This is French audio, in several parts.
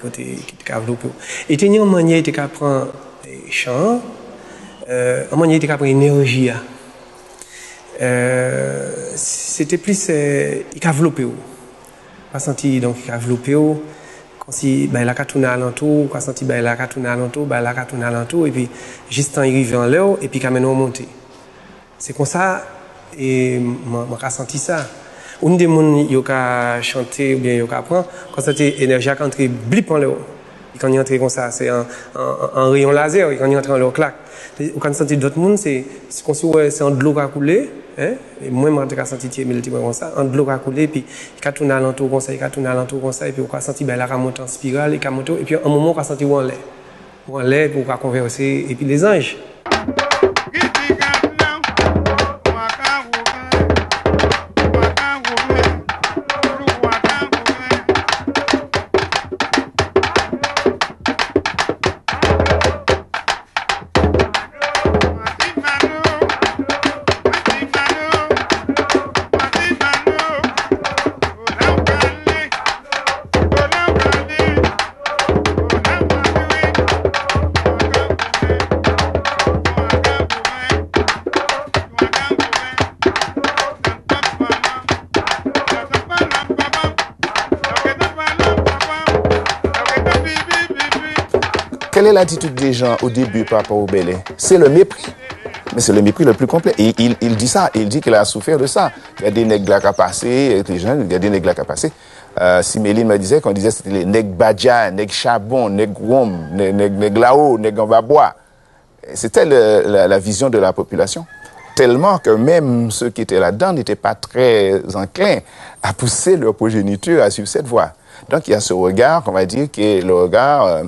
côté qui était développé. Et il y a une manière qui prend chant, une manière qui prend énergie. C'était plus il a développé. Pas senti donc il a développé. Quand si ben la tourné alentour, quand senti ben la tourné alentour, et puis juste en arrivant en l'air et puis quand même monter. C'est comme ça et m'a senti ça. On des gens qui ont chanté ou bien qui ont apprendre quand c'était énergie qui entre blip en l'air. Quand il entre comme ça, c'est un rayon laser, quand il entre en l'air claque. Quand senti d'autres monde c'est comme si c'est un de l'eau qui a coulé, hein? Et moi j'ai senti mais comme ça, un de l'eau qui a coulé puis il a tourné alentour comme ça, et puis on a senti ben la monter en spirale et puis un moment on a senti en l'air pour converser et puis les anges. Quelle est l'attitude des gens au début par rapport au Belé? C'est le mépris. Mais c'est le mépris le plus complet. Et il dit ça, il dit qu'il a souffert de ça. Il y a des nègres là qui ont passé, les jeunes, il y a des nègres là qui ont passé. Si Méline me disait qu'on disait c'était les nègres badja, nègres charbon, nègres rom, nègres lao, nègres babois. C'était la vision de la population. Tellement que même ceux qui étaient là-dedans n'étaient pas très enclins à pousser leur progéniture à suivre cette voie. Donc il y a ce regard, on va dire, qui est le regard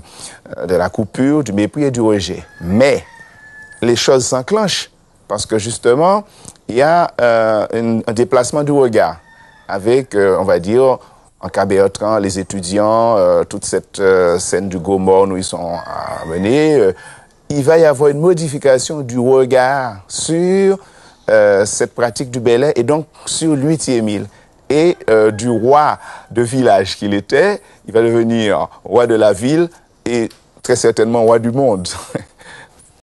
de la coupure, du mépris et du rejet. Mais les choses s'enclenchent parce que justement, il y a un déplacement du regard avec, on va dire, en Cabéotran, les étudiants, toute cette scène du Gomorne où ils sont amenés. Il va y avoir une modification du regard sur cette pratique du Belay et donc sur l'Huitième-Île. Et du roi de village qu'il était, il va devenir roi de la ville et très certainement roi du monde.